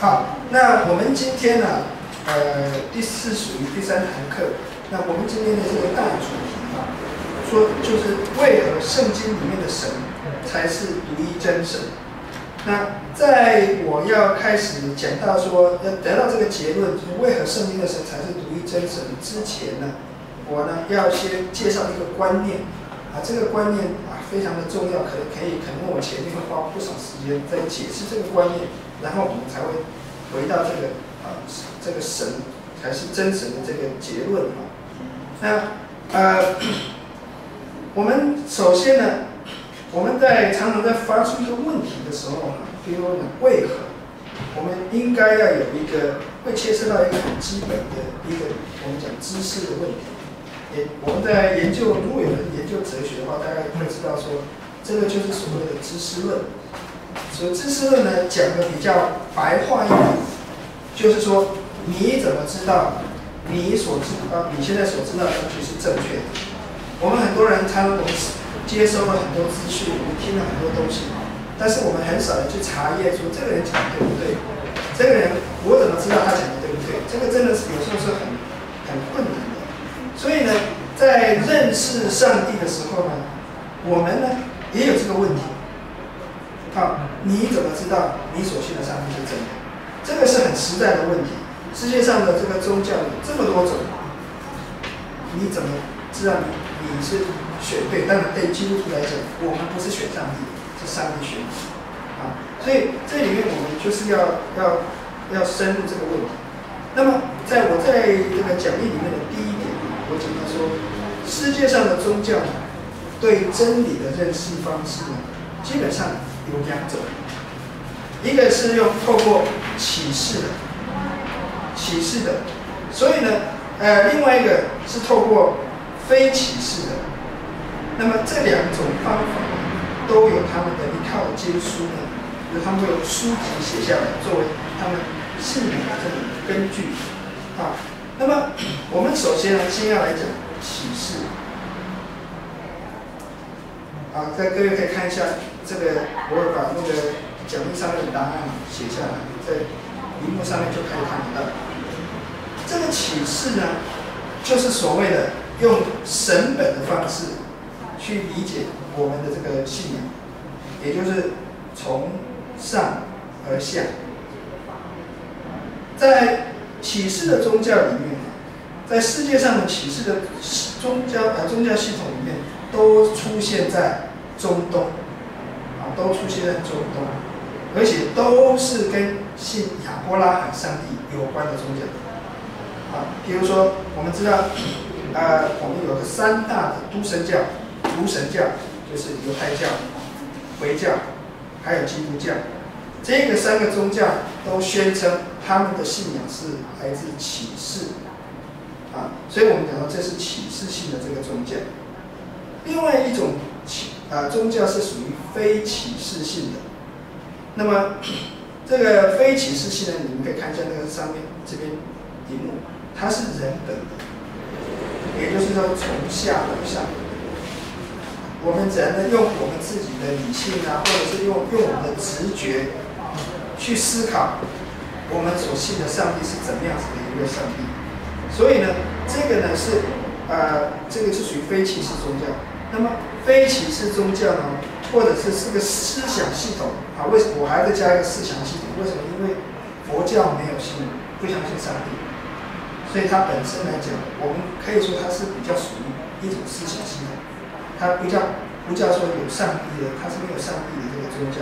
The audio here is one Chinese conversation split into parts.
好，那我们今天呢，属于第3堂课。那我们今天的这个大主题啊，说就是为何圣经里面的神才是独一真神。那在我要开始讲到说要得到这个结论，就是为何圣经的神才是独一真神之前呢，我呢要先介绍一个观念啊，这个观念啊非常的重要，可能我前面会花不少时间在解释这个观念，然后我们才会回到这个这个神才是真神的这个结论啊。那我们首先呢，我们常常在发出一个问题的时候呢，比如呢，为何我们应该要有一个会牵涉到一个很基本的一个我们讲知识的问题。我们在研究，如果有人研究哲学的话，大概会知道说，这个就是所谓的知识论。所以知识论呢，讲的比较白话一点，就是说你怎么知道你现在所知道的东西是正确的？我们很多人我们接收了很多资讯，我们听了很多东西，但是我们很少的去查验说这个人讲的对不对？这个人我怎么知道他讲的对不对？这个真的是有时候是很困难的。所以呢，在认识上帝的时候呢，我们呢也有这个问题。好，你怎么知道你所信的上帝是真的？这个是很实在的问题。世界上的这个宗教有这么多种，你怎么知道你是选对？当然，对基督徒来讲，我们不是选上帝，是上帝选你啊。所以这里面我们就是要深入这个问题。那么，我在这个讲义里面的第一点，我讲到说，世界上的宗教对真理的认识方式呢，基本上有2种，一个是透过启示的。所以呢，另外一个是透过非启示的。那么这2种方法都有他们的一套经书呢，他们会有书籍写下来，作为他们信仰的这种根据啊。那么我们首先呢，先要来讲启示啊，各位可以看一下这个，我会把那个讲义上面的答案写下来，在荧幕上面就可以看得到。这个启示呢，就是所谓的用神本的方式去理解我们的这个信仰，也就是从上而下。在启示的宗教里面，在世界上的启示的宗教系统里面，都出现在中东，而且都是跟信亚伯拉罕上帝有关的宗教。比如说，我们知道，我们有个3大的诸神教，就是犹太教、回教，还有基督教。这个3个宗教都宣称他们的信仰是来自启示，所以我们讲到这是启示性的这个宗教。另外一种宗教是属于非启示性的。那么这个非启示性的，你们可以看一下那个上面这边荧幕。它是人本的，也就是说从下而上。我们人呢，用我们自己的理性或者是用我们的直觉去思考我们所信的上帝是怎么样子的一位上帝。所以呢，这个呢是这个是属于非启示宗教。那么非启示宗教呢，或者是个思想系统为什么我还在加一个思想系统？为什么？因为佛教不相信上帝。所以它本身来讲，我们可以说它是比较属于一种思想系统，它不叫说有上帝的，它是没有上帝的这个宗教。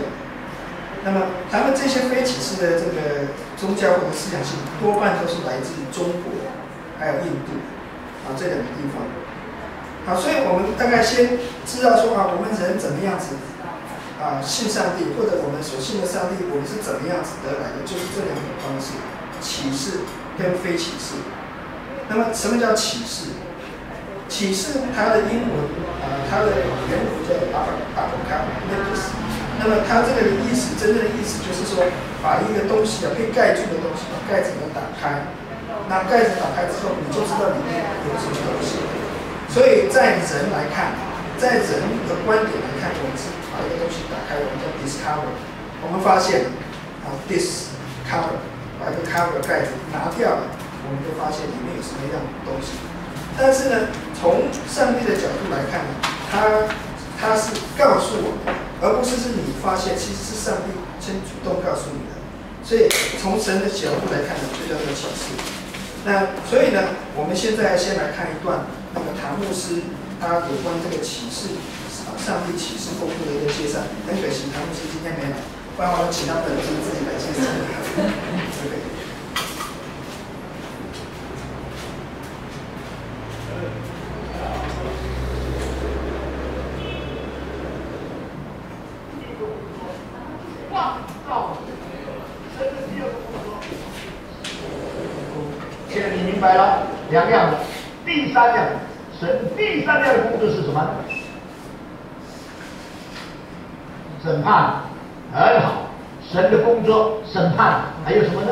那么他们这些非启示的这个宗教或者思想系统，多半都是来自于中国，还有印度这2个地方。所以我们大概先知道说我们人怎么样子信上帝，或者我们所信的上帝，我们是怎么样子得来的，就是这2种方式，启示跟非启示。那么什么叫启示？启示它的英文它的原文叫 apocalypse。那么它这个意思，真正的意思就是说，把一个东西被盖住的东西，把盖子打开。那盖子打开之后，你就知道里面有什么东西。所以在人来看，在人的观点来看，我们是把一个东西打开，我们叫 discover。我们发现 cover， 把这个 cover 盖子拿掉了，我们就发现里面有什么样的东西。但是呢，从上帝的角度来看呢，他是告诉我们，而不是你发现，其实是上帝先主动告诉你的。所以从神的角度来看呢，就叫做启示。那所以呢，我们现在先来看一段那个唐牧师他有关这个启示上帝启示丰富的一个介绍。很可惜唐牧师今天没来，不然我们请他本身自己来介绍。现在你明白了两样了。第三样，神第三样的工作是什么？审判，很好。神的工作，审判，还有什么呢？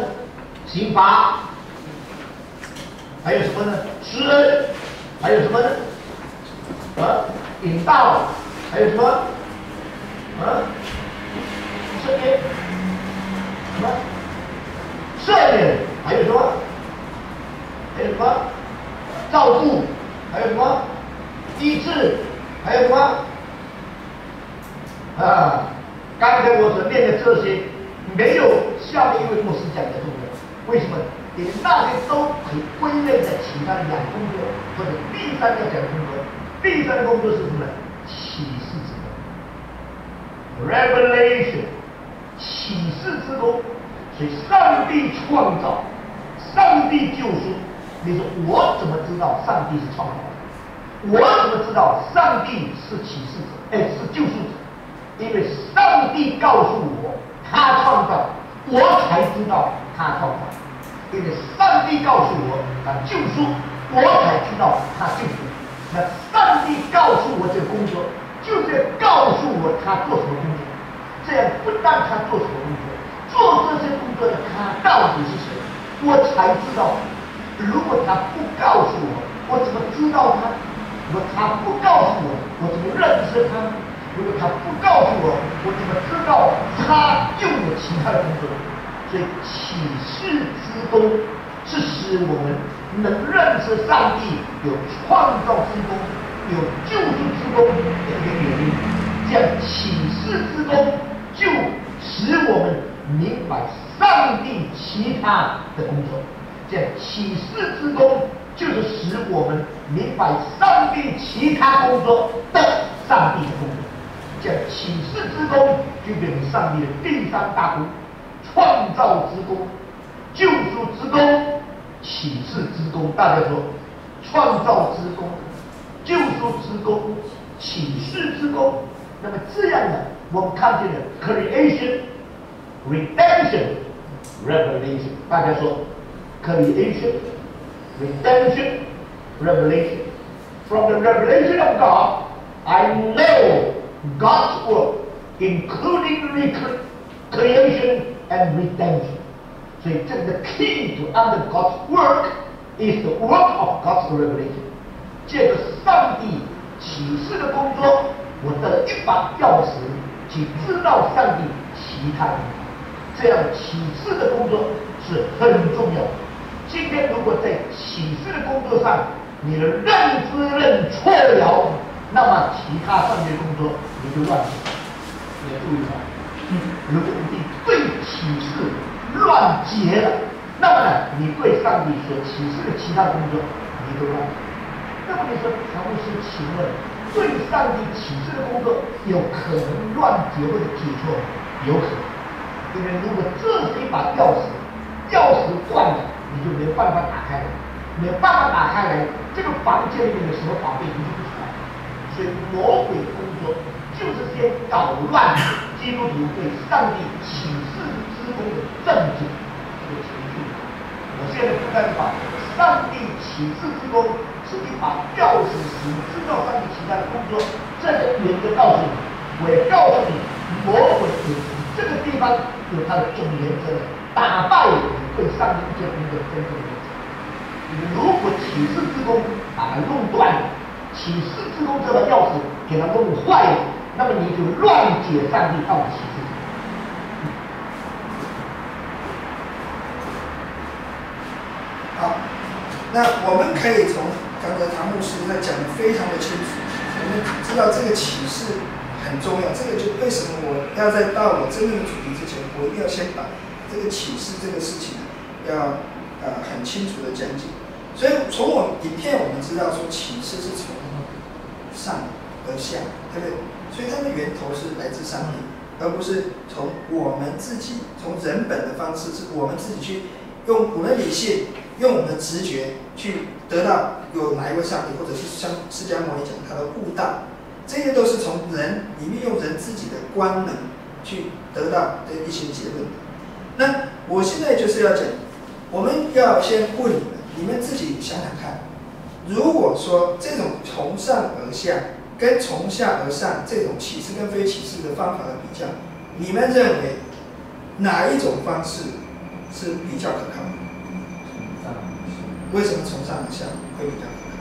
刑罚，还有什么呢？施恩，还有什么呢？引导，还有什么？赦免，什么？赦免，还有什么？还有什么？照顾，还有什么？医治，还有什么？刚才我所念的这些，没有下面一位牧师讲的重要。为什么？因为那些都可以归类在其他两工作，或者第三个讲的工作。第三个工作是什么呢？启示之功 ，revelation， 启示之功。所以上帝创造，上帝救赎。你说我怎么知道上帝是创造者？我怎么知道上帝是启示者？是救赎者？因为上帝告诉我他创造，我才知道他创造。因为上帝告诉我他救赎，我才知道他救赎。那上帝告诉我这个工作，就是告诉我他做什么工作。这样不但他做什么工作，做这些工作的他到底是谁，我才知道。如果他不告诉我，我怎么知道他？如果他不告诉我，我怎么认识他？如果他不告诉我，我怎么知道他又有其他的工作？所以启示之功是使我们能认识上帝有创造之功，有救赎之功的一个原因。这样启示之功就使我们明白上帝其他的工作。这样启示之功就是使我们明白上帝其他工作的上帝的工作。这样启示之功就变成上帝的第三大功：创造之功、救赎之功、启示之功。大家说，创造之功、救赎之功、启示之功。那么这样呢，我们看见了 creation、redemption、revelation。大家说。Creation, redemption, revelation. From the revelation of God, I know God's work, including creation and redemption. 所以，这个 key to under God's work is the work of God's revelation. 借着上帝启示的工作，我得了一把钥匙，去知道上帝其他的工作。这样启示的工作是很重要的。今天如果在启示的工作上，你的认知认错了，那么其他上面的工作你就乱了。你要注意了，如果你对启示乱结了，那么呢，你对上帝所启示的其他工作你就乱了。那么你说，常牧师，请问，对上帝启示的工作有可能乱结或者解错吗？有可能，因为如果这是一把钥匙，钥匙断了。你就没有办法打开来，没有办法打开来，这个房间里面有什么宝贝你就不出来。所以魔鬼的工作就是先搞乱基督徒对上帝启示之功的正经这个程序。我现在不但把上帝启示之功是一把钥匙，使你知道上帝其他的工作，这个原则告诉你，我也告诉你，魔鬼这个地方有它的总原则，打败对上帝这工作真正的原则。你如果启示之功把它弄断了，启示之功这把钥匙给它弄坏了，那么你就乱解上帝到底启示。那我们可以从刚才唐牧师在讲的非常的清楚，我们知道这个启示很重要。这个就为什么我要在到我真正的主题之前，我一定要先把这个启示这个事情要很清楚的讲解。所以从我影片我们知道说启示是从上而下，对不对？所以它的源头是来自上帝，而不是从我们自己从人本的方式，是我们自己去用我们的理性，用我们的直觉去得到有哪一位上帝，或者是像释迦牟尼讲他的悟道，这些都是从人里面用人自己的官能去得到的一些结论。那我现在就是要讲，我们要先问你们自己想想看，如果说这种从上而下跟从下而上这种启示跟非启示的方法的比较，你们认为哪一种方式是比较可靠的？为什么从上而下会比较可靠？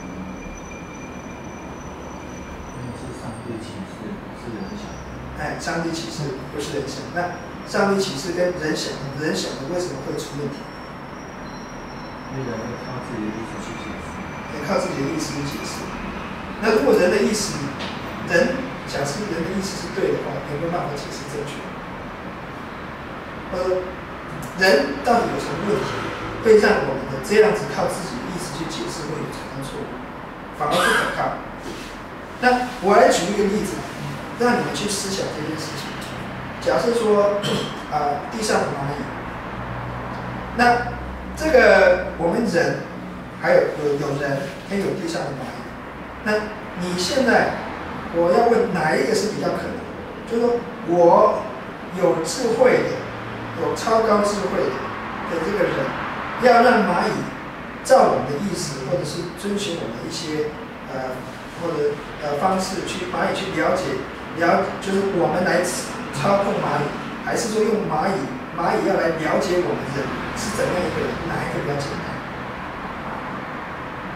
因为是上帝启示，不是人想。哎，上帝启示不是人想，那上帝启示跟人想的为什么会出问题？因为人会靠自己的意思去解释。靠自己的意思去解释。那如果人的意思，假设人的意思是对的话，有没有办法解释正确？人到底有什么问题，会让我们的这样子靠自己的意思去解释会产生错误，反而不可靠？那我来举一个例子，让你们去思想这件事情。假设说，地上的蚂蚁，那这个我们人还有人，还有地上的蚂蚁。那你现在我要问哪一个是比较可能？就是说我有智慧的，有超高智慧的这个人，要让蚂蚁照我们的意思，或者是遵循我们一些或者方式去蚂蚁去了解，就是我们来操控蚂蚁，还是说用蚂蚁要来了解我们人是怎样一个人，哪一个比较简单？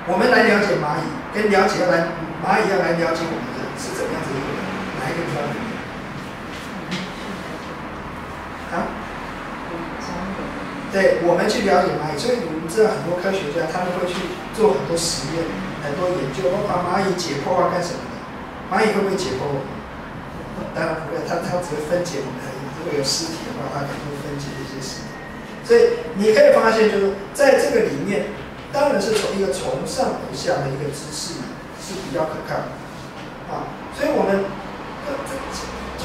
我们来了解蚂蚁，跟蚂蚁要来了解我们人是怎样子一个人，哪一个比较简单？对，我们去了解蚂蚁，所以我们知道很多科学家他们会去做很多实验、很多研究，包括蚂蚁解剖干什么的？蚂蚁会不会解剖我们？当然不会，它只会分解我们而已。如果有尸体的话，它可能会分解一些尸体。所以你可以发现，就是在这个里面，当然是从一个从上而下的一个知识是比较可靠的所以我们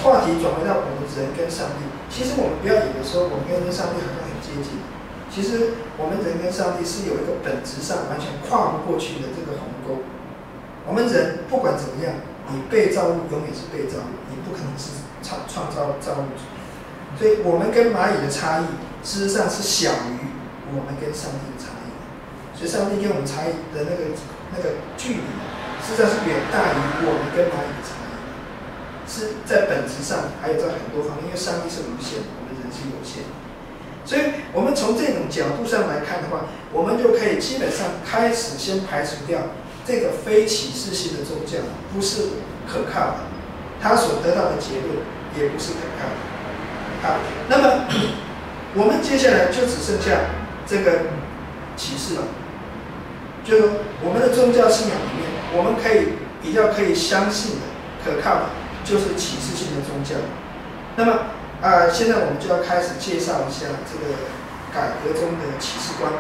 话题转回到我们人跟上帝，其实我们不要以为说我们跟上帝好像很接近，其实我们人跟上帝是有一个本质上完全跨不过去的这个鸿沟。我们人不管怎么样，你被造物永远是被造物，你不可能是创造造物主。所以我们跟蚂蚁的差异，事实上是小于我们跟上帝的差异。所以上帝跟我们差异的那个距离，事实上是远大于我们跟蚂蚁的差异。是在本质上，还有在很多方面，因为上帝是无限，我们人是有限，所以我们从这种角度上来看的话，我们就可以基本上开始先排除掉这个非启示性的宗教不是可靠的，他所得到的结论也不是可靠的。好，那么我们接下来就只剩下这个启示了，就是说我们的宗教信仰里面，我们比较可以相信的、可靠的。就是启示性的宗教。那么现在我们就要开始介绍一下这个改革中的启示观。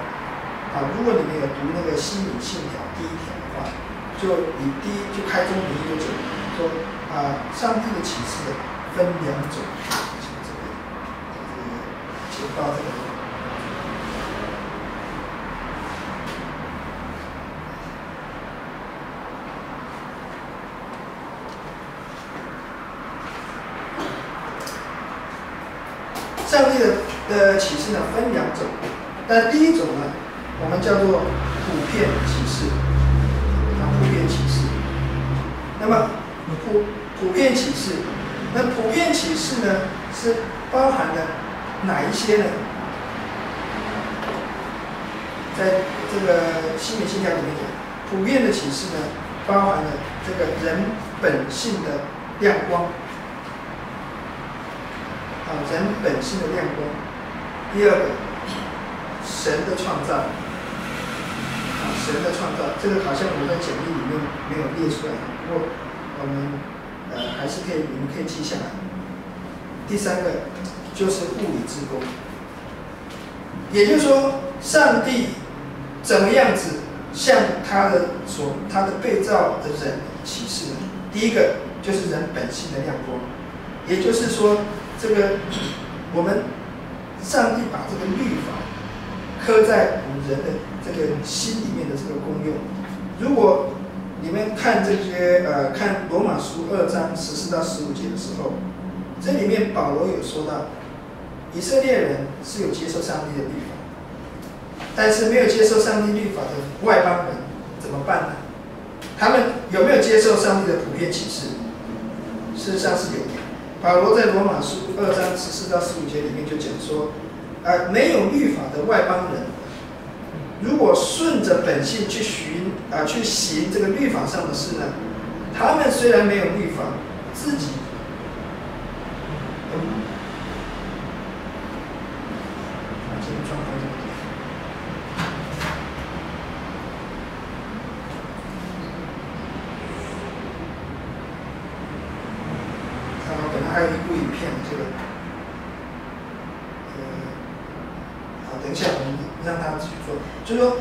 如果你们有读那个西敏信条第1条的话，就开宗明义就讲说上帝的启示分2种。请报这个。上帝的启示呢分2种，但第一种呢，我们叫做普遍启示，普遍启示。那么普遍启示，那普遍启示呢是包含了哪一些呢？在这个西敏信条里面讲，普遍的启示呢包含了这个人本性的亮光。人本性的亮光。第二个，神的创造。神的创造，这个好像我在讲义里面没有列出来，不过我们还是可以，你们可以记下来。第三个就是物理之功，也就是说，上帝怎么样子向他的被造的人启示呢？第一个就是人本性的亮光，也就是说，这个我们上帝把这个律法刻在我们人的这个心里面的这个功用。如果你们看这些看罗马书2章14到15节的时候，这里面保罗有说到，以色列人是有接受上帝的律法，但是没有接受上帝律法的外邦人怎么办呢？他们有没有接受上帝的普遍启示？事实上是有的。保罗在罗马书2章14到15节里面就讲说，没有律法的外邦人，如果顺着本性去行这个律法上的事呢，他们虽然没有律法，自己本来还有一部影片，这个好，等一下我们让他继续做，就是说，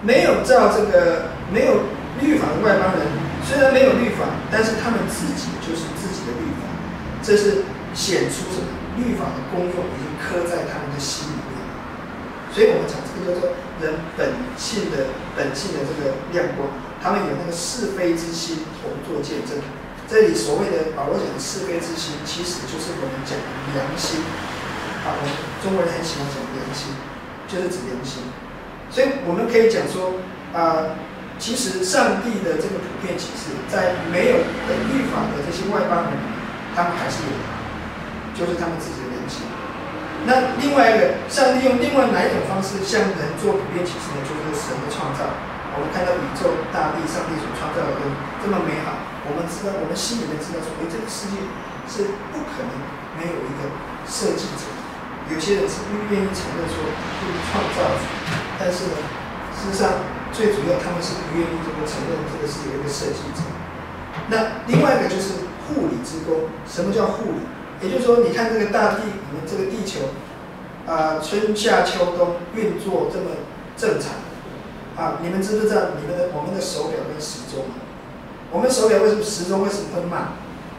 没有照这个没有律法的外邦人，虽然没有律法，但是他们自己就是自己的律法，这是显出什么？律法的功用已经刻在他们的心里面。所以我们讲这个叫做人本性的这个亮光，他们有那个是非之心同作见证。这里所谓的保罗讲的是非之心，其实就是我们讲的良心。我们中国人很喜欢讲良心，就是指良心。所以我们可以讲说，其实上帝的这个普遍启示，在没有律法的这些外邦人，他们还是有的，就是他们自己的良心。那另外一个，上帝用另外哪一种方式向人做普遍启示呢？就是神的创造。我们看到宇宙大地，上帝所创造的都这么美好，我们知道，我们心里面知道说，这个世界是不可能没有一个设计者。有些人是不愿意承认说是创造主，但是呢，事实上最主要他们是不愿意这个承认这个是有一个设计者。那另外一个就是护理之功。什么叫护理？也就是说，你看这个大地，我们这个地球，春夏秋冬运作这么正常。你们知不知道我们的手表跟时钟？我们手表时钟为什么会慢？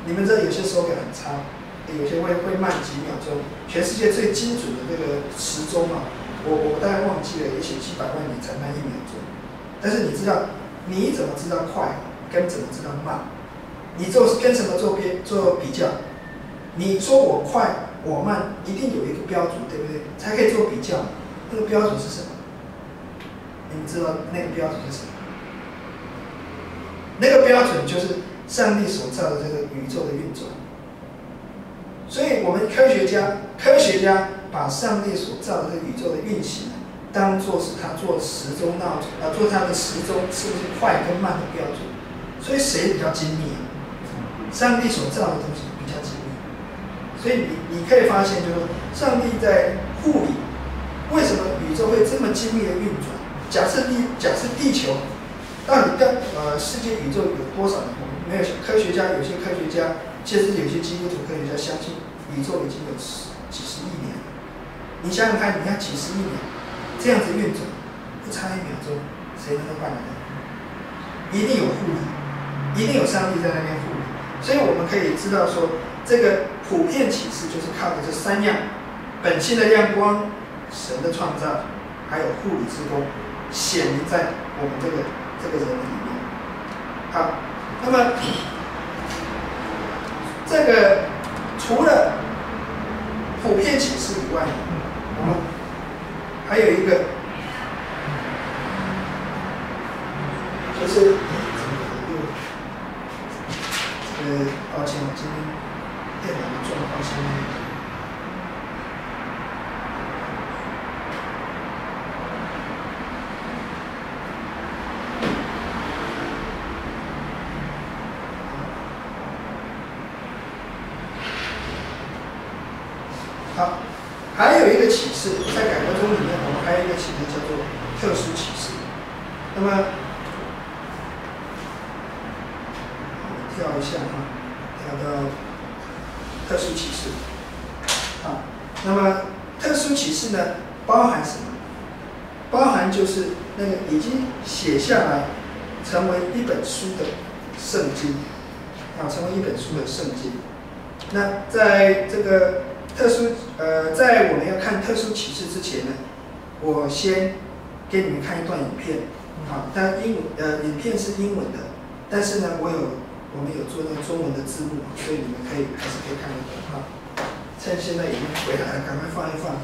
你们知道有些手表很差，有些会慢几秒钟。全世界最精准的这个时钟我大概忘记了，也许几百万年才慢1秒钟。但是你知道，你怎么知道快，跟怎么知道慢？你跟什么做比较？你说我快我慢，一定有一个标准，对不对？才可以做比较。那个标准是什么？你们知道那个标准是什么？那个标准就是上帝所造的这个宇宙的运转。所以，我们科学家把上帝所造的这个宇宙的运行，当作是他做时钟闹钟，做他的时钟是不是快跟慢的标准。所以谁比较精密？上帝所造的东西比较精密。所以你可以发现，就是说，上帝在护理，为什么宇宙会这么精密的运转？假设地球，到底世界宇宙有多少人？没有科学家，有些科学家，甚至有些基督徒科学家相信宇宙已经有几十亿年了。你想想看，你看几十亿年这样子运转，不差1秒钟，谁能够办得到？一定有护理，一定有上帝在那边护理。所以我们可以知道说，这个普遍启示就是靠着这3样：本性的亮光、神的创造，还有护理之功，显明在我们这个人里面。好，那么这个除了普遍启示以外，我们还有一个就是抱歉，我今天电脑的状况是。好，还有一个启示，在改革宗里面，我们还有一个启示叫做特殊启示。那么，跳一下啊，跳到特殊启示。啊，那么特殊启示呢，包含什么？包含就是那个已经写下来，成为一本书的圣经，啊，成为一本书的圣经。那在这个在我们要看特殊启示之前呢，我先给你们看一段影片，啊，但影片是英文的，但是呢，我们有做那个中文的字幕，所以你们还是可以看得懂啊。趁现在已经回来了，赶快放一放。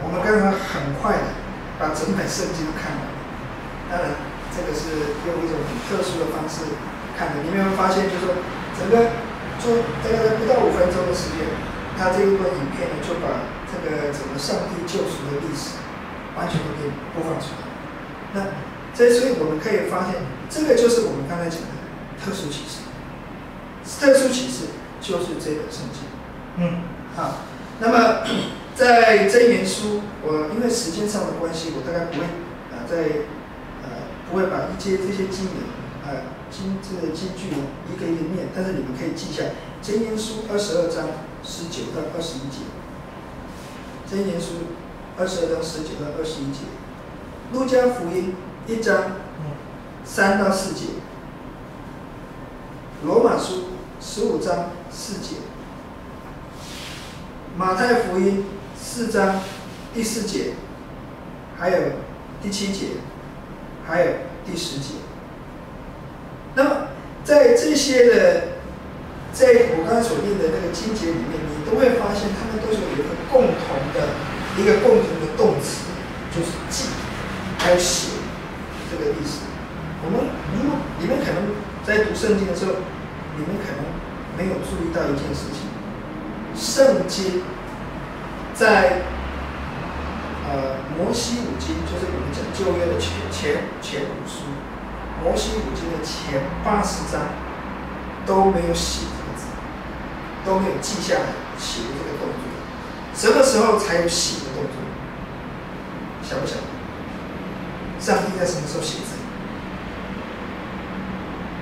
我们刚刚很快的把整本圣经都看完。当然，这个是用一种很特殊的方式看的。你有没有发现，就是说整个做大概不到5分钟的时间，他这一段影片呢就把这个整个上帝救赎的历史完全都给播放出来。那所以我们可以发现，这个就是我们刚才讲的特殊启示。特殊启示就是这本圣经。好，那么在箴言书，我因为时间上的关系，我大概不会不会把这些经文这个金句呢一个一个念，但是你们可以记下箴言书22章19到21节。箴言书22章19到21节。路加福音1章3到4节。罗马书15章4节。马太福音4章第4节，还有第7节，还有第10节。那么在这些在我刚才所念的那个经节里面，你都会发现他们都是有一个共同的动词，就是记，还有写这个意思。你们可能在读圣经的时候，你们可能没有注意到一件事情。圣经在摩西五经，就是我们讲旧约的前5书，摩西五经的前80章都没有写这个字，都没有记下来写的这个动作。什么时候才有写的动作？晓不晓得？上帝在什么时候写字？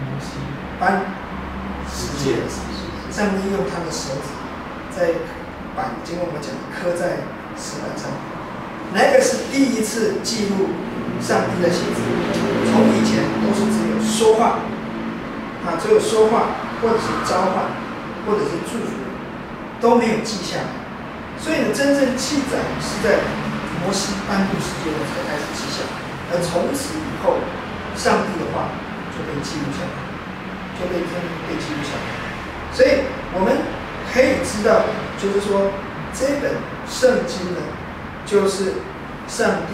摩西颁十诫的时候，上帝用他的手指在经过我们讲刻在石板上，那个是第一次记录上帝的写字。从以前都是只有说话，只有说话，或者是召唤，或者是祝福，都没有记下来。所以呢，真正记载是在摩西颁布十诫后才开始记下来，而从此以后，上帝的话就被记录下来，就被记录下来。所以我们可以知道，就是说这本圣经呢，就是上帝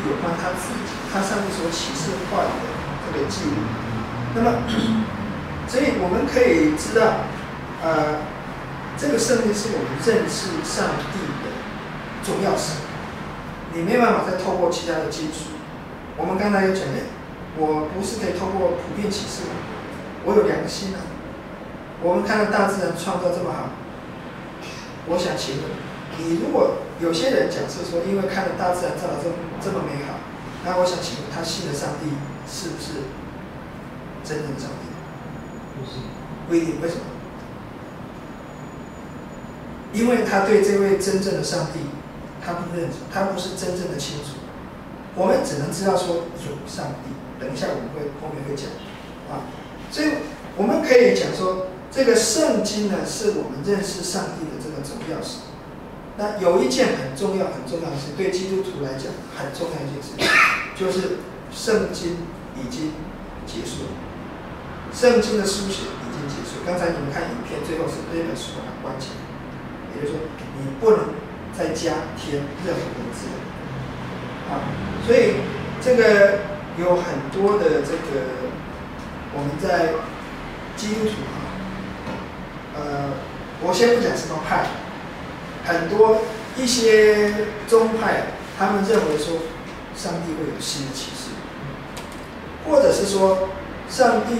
有关他自己，上帝所启示话语的这个记录。那么，所以我们可以知道，这个圣经是我们认识上帝的重要性。你没办法再透过其他的经书。我们刚才有讲，我不是可以透过普遍启示吗？我有良心啊。我们看到大自然创造这么好，我想请问你，如果有些人假设说，因为看了大自然造得这么美好，那我想请问他信的上帝是不是真正的上帝？不是，不一定。为什么？因为他对这位真正的上帝，他不认识，他不是真正的清楚。我们只能知道说有上帝。等一下我们后面会讲所以我们可以讲说，这个圣经呢，是我们认识上帝的这个总钥匙。那有一件很重要的事，对基督徒来讲很重要的一件事，就是圣经已经结束了，圣经的书写已经结束。刚才你们看影片，最后是这本书把它关起来，也就是说，你不能再加添任何文字所以这个有很多的这个我们在基督徒我先不讲什么派，很多一些宗派，他们认为说上帝会有新的启示，或者是说上帝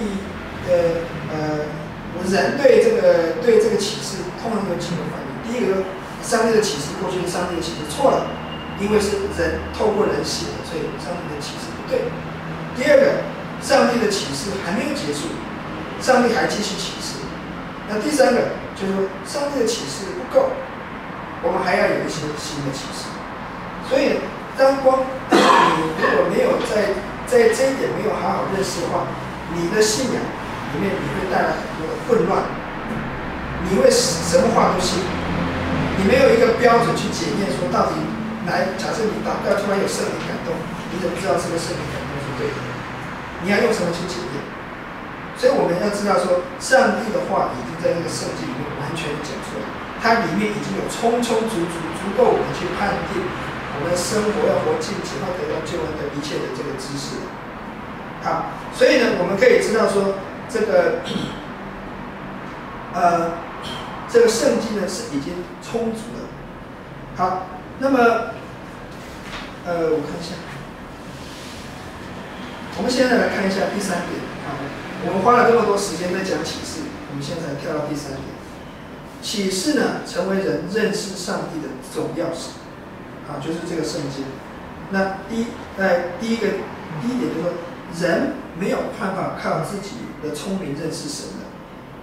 人对这个启示通常有几个反应。第一个，上帝的启示过去上帝的启示错了，因为是人透过人写的，所以上帝的启示不对。第二个，上帝的启示还没有结束，上帝还继续启示。那第三个就是说，上帝的启示不够，我们还要有一些新的启示。所以，当光你如果没有在这一点没有好好认识的话，你的信仰里面你会带来很多的混乱，你会什么话都信，你没有一个标准去检验说到底假设你祷告突然有圣灵感动，你怎么知道这个圣灵感动是对的？你要用什么去检验？所以我们要知道说，上帝的话已经在这个圣经里面完全的讲出来，它里面已经有充足够我们去判定我们生生活，要活尽情，要得到救恩的一切的这个知识。好，所以呢，我们可以知道说，这个这个圣经呢是已经充足了。好，那么我看一下，我们现在来看一下第3点。好，我们花了这么多时间在讲启示，我们现在跳到第3点。启示呢，成为人认识上帝的总钥匙。好，就是这个圣经。那第一点就是说，人没有办法靠自己的聪明认识神的。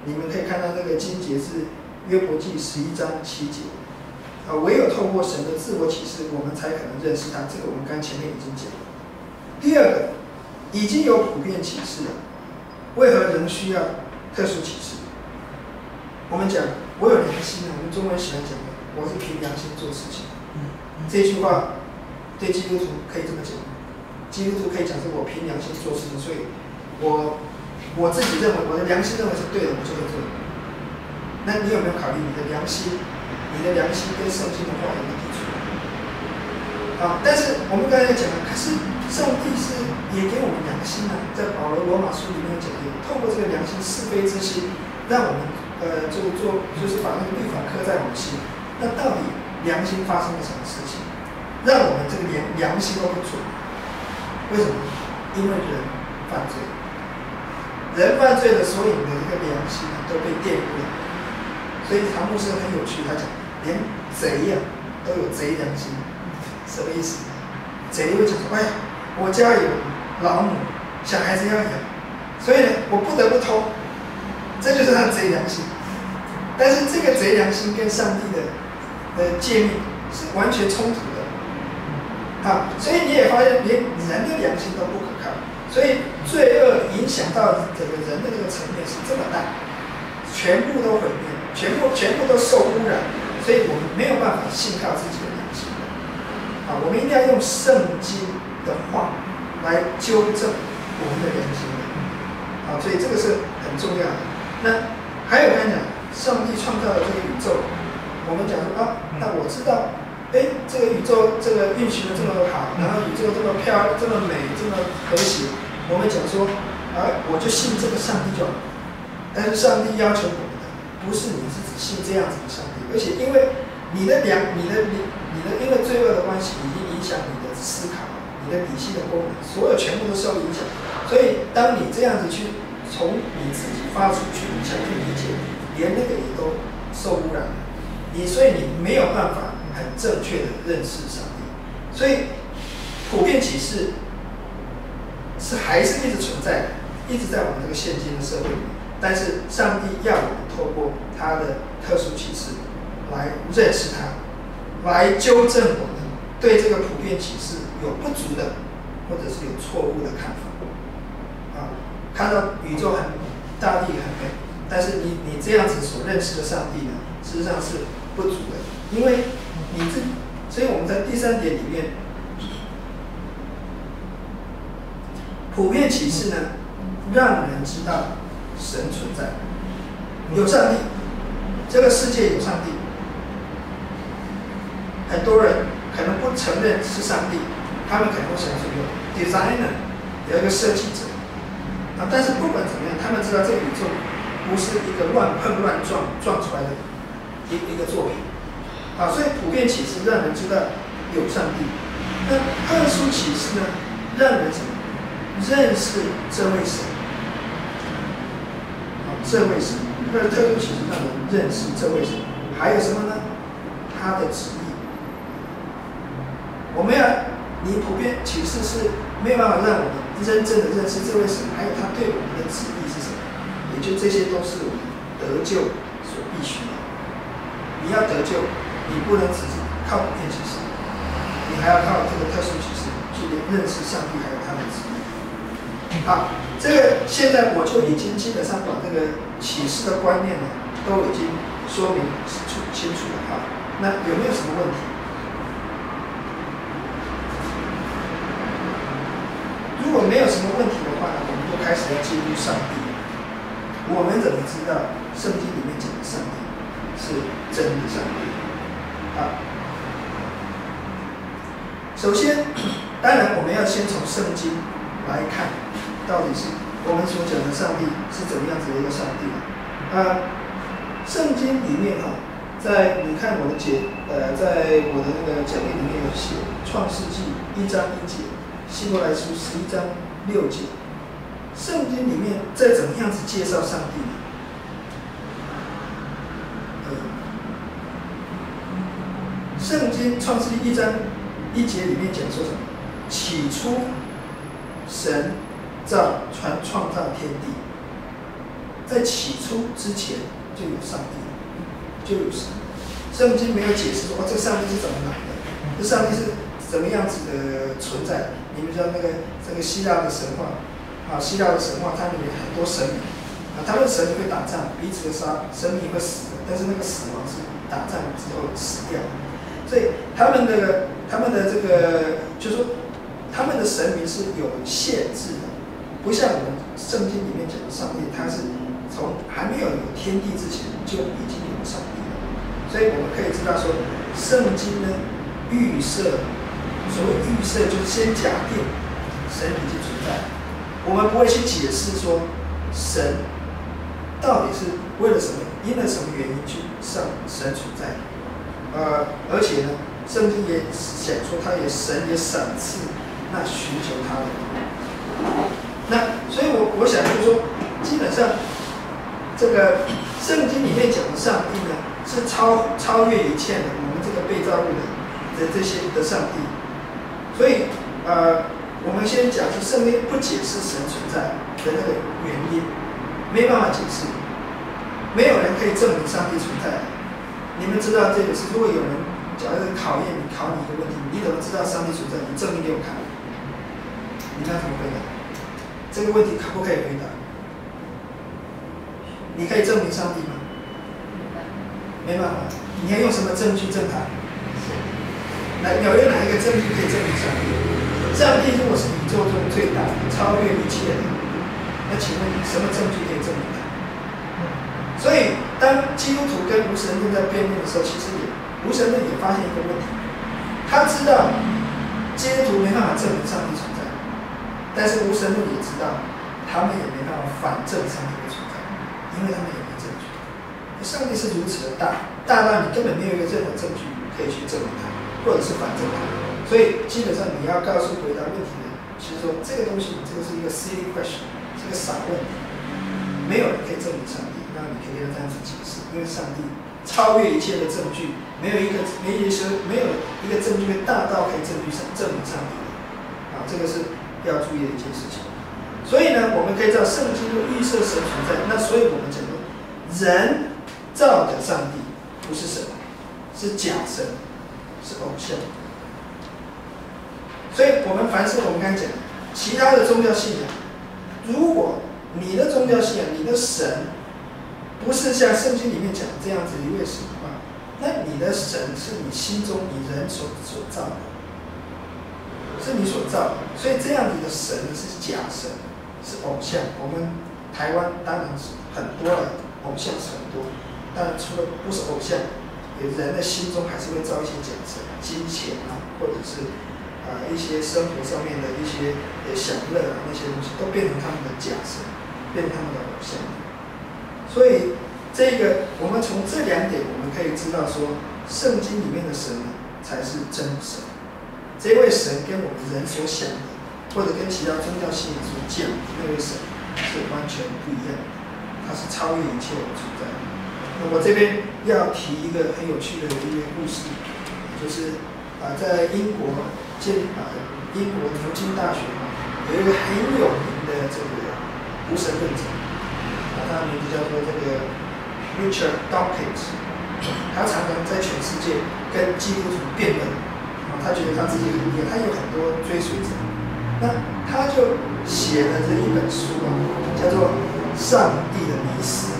你们可以看到那个经节是约伯记11章7节。唯有透过神的自我启示，我们才可能认识他。这个我们刚前面已经讲了。第二个，已经有普遍启示了，为何仍需要特殊启示？我们讲我有良心啊，我们中文喜欢讲的，我是凭良心做事情。这句话对基督徒可以这么讲，基督徒可以讲是我凭良心做事情，所以我自己认为我的良心认为是对的，我就会做。那你有没有考虑你的良心？你的良心跟圣经的话有没有抵触？但是我们刚才讲了，可是上帝是也给我们良心啊，在保罗罗马书里面讲，也透过这个良心是非之心，让我们就是把那个律法刻在我们心。那到底良心发生了什么事情，让我们这个良心都不准？为什么？因为人犯罪，人犯罪的，所以你的这个良心都被玷污了。所以唐牧师很有趣，他讲连贼呀都有贼良心，什么意思？贼会讲说：“哎呀，我家有老母，小孩子要养，所以呢，我不得不偷。”这就是他的贼良心。但是这个贼良心跟上帝的诫命是完全冲突的。好，所以你也发现，连人的良心都不可靠。所以罪恶影响到整个人的这个层面是这么大，全部都毁灭。全部都受污染，所以我们没有办法信靠自己的良心。我们一定要用圣经的话来纠正我们的良心。所以这个是很重要的。那还有刚才讲，上帝创造了这个宇宙，我们讲说那我知道，这个宇宙这个运行的这么好，然后宇宙这么漂亮、这么美、这么和谐，我们讲说我就信这个上帝就好。但是上帝要求我们。不是你是只信这样子的上帝，而且因为你的因为罪恶的关系，已经影响你的思考、你的理性的功能，所有全部都受影响。所以当你这样子去从你自己发出去，你想去理解，连那个也都受污染了。所以你没有办法很正确的认识上帝。所以普遍启示还是一直存在的，一直在我们这个现今的社会里面。但是上帝要我们透过他的特殊启示来认识他，来纠正我们对这个普遍启示有不足的，或者是有错误的看法。看到宇宙很大地很美，但是你这样子所认识的上帝呢，事实上是不足的，因为所以我们在第3点里面，普遍启示呢，让人知道神存在，有上帝，这个世界有上帝。很多人可能不承认是上帝，他们可能会想说有 designer， 有一个设计者。但是不管怎么样，他们知道这个宇宙不是一个乱碰乱撞出来的一个作品。所以普遍启示让人知道有上帝。那特殊启示呢，让人什么？认识这位神。这位神，那特殊启示让人认识这位神。还有什么呢？他的旨意。你普遍启示是没有办法让我们真正的认识这位神，还有他对我们的旨意是什么？也就这些都是我们得救所必须的。你要得救，你不能只是靠普遍启示，你还要靠这个特殊启示去认识上帝还有他的旨意。好，这个现在我就已经基本上把这个启示的观念呢，都已经说明清楚了。那有没有什么问题？如果没有什么问题的话呢，我们就开始要进入上帝。我们怎么知道圣经里面讲的上帝是真的上帝？首先，当然我们要先从圣经来看，到底是我们所讲的上帝是怎么样子的一个上帝圣经里面在你看我的在我的那个讲义里面有写创世纪1章1节，希伯来书11章6节。圣经里面在怎么样子介绍上帝呢？圣经创世纪1章1节里面讲说什么？起初，神创造天地，在起初之前就有上帝，就有神。圣经没有解释说这个上帝是怎么来的，这上帝是怎么样子的存在。你们知道这个希腊的神话希腊的神话它里面很多神明他们神会打仗，彼此的神明会死的，但是那个死亡是打仗之后死掉的。所以他们的这个就是说，他们的神明是有限制的，不像我们圣经里面讲的上帝，他是从还没有天地之前就已经有上帝了。所以我们可以知道说，圣经呢预设，所谓预设就是先假定神已经存在，我们不会去解释说神到底是为了什么，因了什么原因去让神存在。而且呢，圣经也想说，神也赏赐那寻求他的人。那所以我想就是说，基本上这个圣经里面讲的上帝呢，是超越一切的我们这个被造物的这些的上帝。所以我们先讲是圣经不解释神存在的那个原因，没办法解释，没有人可以证明上帝存在。你们知道这个是，如果有人假如考你一个问题，你怎么知道上帝存在？你证明给我看。你看怎么回答？这个问题可不可以回答？你可以证明上帝吗？没办法。你要用什么证据证他？有哪一个证据可以证明上帝？上帝如果是宇宙中最大的、超越一切的，那请问什么证据可以证明他？所以，当基督徒跟无神论在辩论的时候，其实无神论也发现一个问题，他知道基督徒没办法证明上帝存在，但是无神论也知道，他们也没办法反证上帝的存在，因为他们也没证据。上帝是如此的大到你根本没有一个任何证据可以去证明他，或者是反证他。所以基本上你要告诉回答问题的人，其实说这个东西，这个是一个 silly question， 是个傻问题，没有人可以证明上帝。那你可以跟他这样子解释，因为上帝超越一切的证据，没有一个证据会大到可以证明上帝的。这个是要注意的一件事情。所以呢，我们可以知道圣经就预设神存在，那所以我们讲的人造的上帝不是神，是假神，是偶像。所以我们凡是我们刚才讲其他的宗教信仰，如果你的宗教信仰，你的神不是像圣经里面讲这样子一位神的话，那你的神是你心中你人所造的，是你所造的。所以这样子的神是假神，是偶像。我们台湾当然是很多了，偶像是很多，但除了不是偶像，人的心中还是会造一些假神，金钱或者是一些生活上面的一些享乐那些东西，都变成他们的假神，变成他们的偶像。所以这个我们从这两点，我们可以知道说，圣经里面的神才是真神。这位神跟我们人所想的，或者跟其他宗教信仰所讲的那位神是完全不一样的，他是超越一切的存在。那我这边要提一个很有趣的一个故事，就是在英国牛津大学有一个很有名的这个无神论者。他的名字叫做这个 Richard Dawkins， 他常常在全世界跟基督徒辩论，他觉得他自己很厉害，他有很多追随者。那他就写了这一本书叫做《上帝的迷思》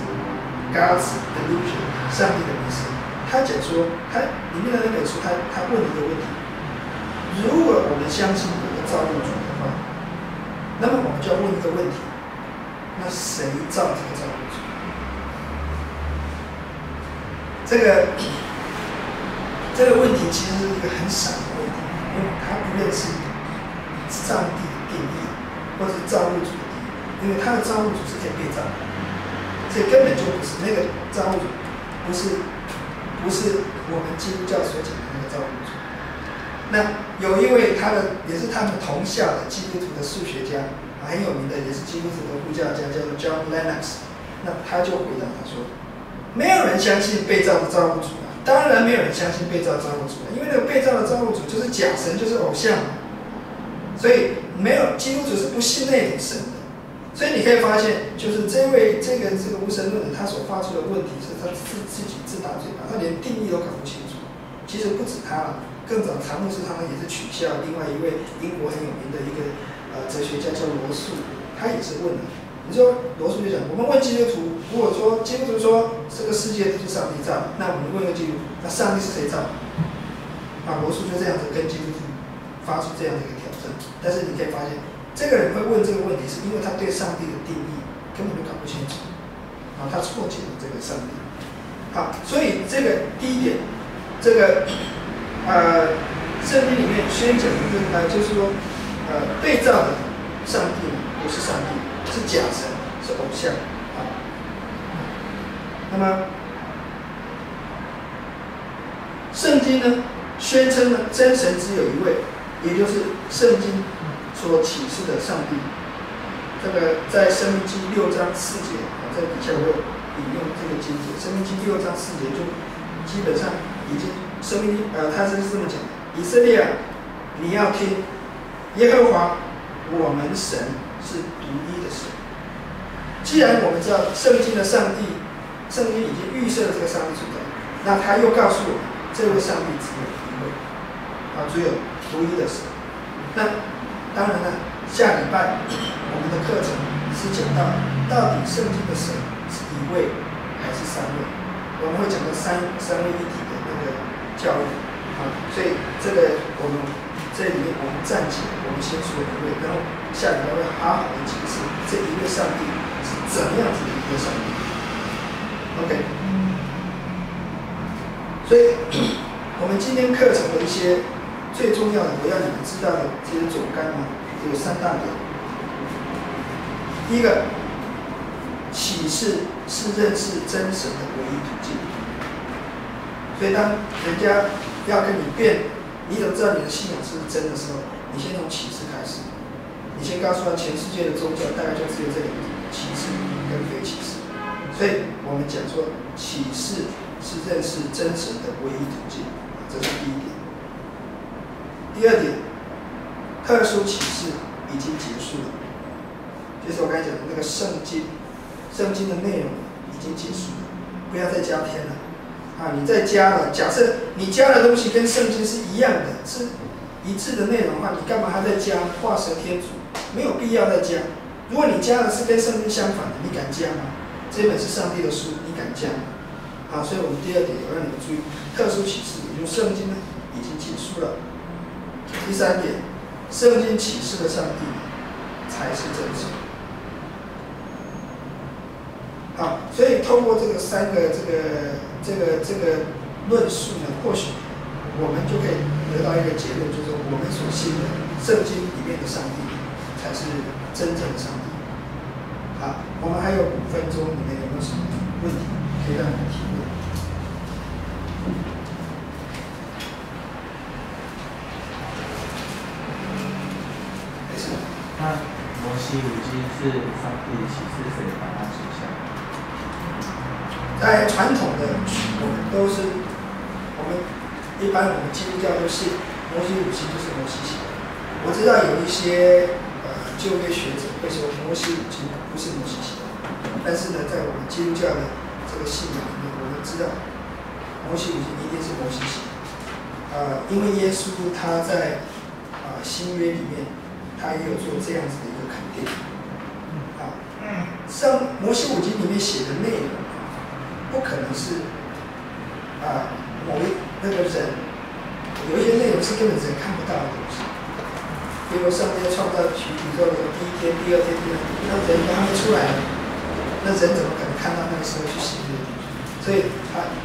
（God's Delusion）， 上帝的迷思。他讲说，他里面的那本书，他问一个问题：如果我们相信有个造物主的话，那么我们就要问一个问题。那谁造这个造物主？这个问题其实是一个很傻的问题，因为它不是上帝的定义，或者是造物主的定义，因为他的造物主是可以被造的，所以根本就不是那个造物主，不是我们基督教所讲的那个造物主。那有一位也是他们同校的基督徒的数学家，很有名的，也是基督徒的护教家，叫做 John Lennox。那他就回答他说：“没有人相信被造的造物主啊，当然没有人相信被造的造物主啊，因为那个被造的造物主就是假神，就是偶像嘛。所以没有基督徒是不信那种神的。所以你可以发现，就是这个无神论者他所发出的问题是他自己自打嘴巴，他连定义都搞不清楚。其实不止他了，更早查姆斯他们也是取笑另外一位英国很有名的一个哲学家叫罗素，他也是问的。你说罗素就讲，我们问基督徒，如果说基督徒说这个世界都是上帝造的，那我们问个基督徒，那上帝是谁造的？罗素就这样子跟基督徒发出这样的一个挑战。但是你可以发现，这个人会问这个问题，是因为他对上帝的定义根本就搞不清楚，他错解了这个上帝。好，所以这个第一点，这个圣经里面宣讲的就是说，被造的上帝不是上帝，是假神，是偶像啊。那么圣经呢，宣称呢真神只有一位，也就是圣经所启示的上帝。这个在申命记6章4节在底下我有引用这个经节，申命记6章4节就基本上已经申命他是这么讲的：以色列啊，你要听，耶和华我们神是独一的神。既然我们知道圣经的上帝，圣经已经预设了这个上帝存在，那他又告诉我们，这位上帝只有一位，只有独一的神。那当然了，下礼拜我们的课程是讲到底圣经的神是一位还是三位，我们会讲到三位一体的那个教育所以这个我们这里面我们暂且我们先说一位，然后下礼拜会好好的解释这一位上帝是怎样子的一位上帝。OK， 所以我们今天课程的一些最重要的，我要你们知道的这些总纲有3大点。第一个，启示是认识真神的唯一途径。所以当人家要跟你辩，你怎么知道你的信仰是真的时候，你先从启示开始。你先告诉他，全世界的宗教大概就只有这2种，启示跟非启示。所以我们讲说，启示是认识真神的唯一途径，这是第一点。第二点，特殊启示已经结束了，就是我刚才讲的那个圣经的内容已经结束了，不要再加添了。你再加了，假设你加的东西跟圣经是一样的，是一致的内容的话，你干嘛还在加画蛇添足？没有必要再加。如果你加的是跟圣经相反的，你敢加吗？这本是上帝的书，你敢加吗？所以我们第二点我让你们注意，特殊启示，也就是圣经呢已经结束了。第三点，圣经启示的上帝才是真神。所以透过这个3个这个论述呢，或许我们就可以得到一个结论，就是我们所信的圣经里面的上帝才是真正的上帝。好，我们还有5分钟，你们有没有什么问题可以让你们提问？没事。那摩西五经是上帝启示谁把它写下来？在传统的，我们都是一般我们基督教都是摩西五经就是摩西写的。我知道有一些旧约学者会说摩西五经不是摩西写的，但是呢，在我们基督教的这个信仰里面，我们知道摩西五经一定是摩西写的。因为耶稣他在新约里面，他也有做这样子的一个肯定。像摩西五经里面写的内容，不可能是那个人有一些内容是根本人看不到的东西。比如上帝创造宇宙的第1天、第2天、第3天，那人都还没出来，那人怎么可能看到那个时候去写这些东西？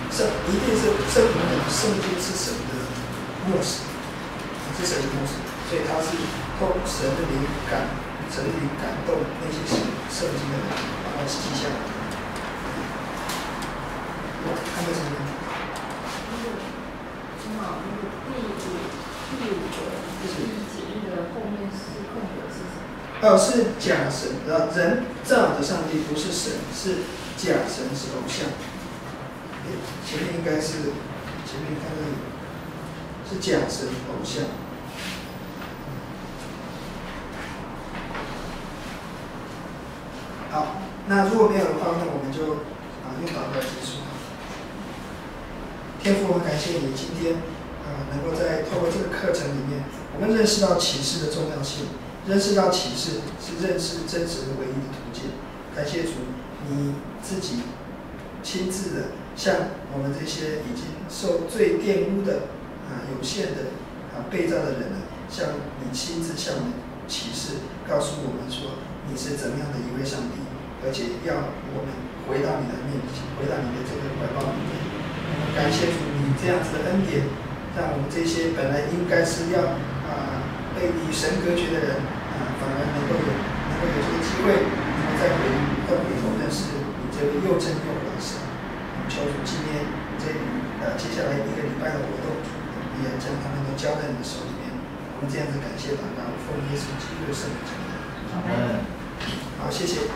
所以一定是证明了圣经是神的默示，是神的默示。所以他是透神的灵感动那些圣经的人，把它记下来。还有什么？正好那个第五个第一节那个后面是空格是什么？是假神，人造的上帝不是神，是假神，是偶像。前面应该是前面看到是假神偶像。好，那如果没有的话，那我们就用祷告结束。天父，我们感谢你今天能够在透过这个课程里面，我们认识到启示的重要性，认识到启示是认识真实的唯一的途径。感谢主，你自己亲自的向我们这些已经受罪玷污的有限的被造的人呢，向你亲自向我们启示，告诉我们说你是怎么样的一位上帝，而且要我们回到你的面前，回到你的这个怀抱里面。感谢主，你这样子的恩典，让我们这些本来应该是要被与神隔绝的人反而能够有这个机会，能够再回头认识你这位又真又活的神。我们求主今天接下来1个礼拜的活动，也将他们都交在你的手里面。我们这样子感谢祷告，奉耶稣基督的圣名。好，谢谢。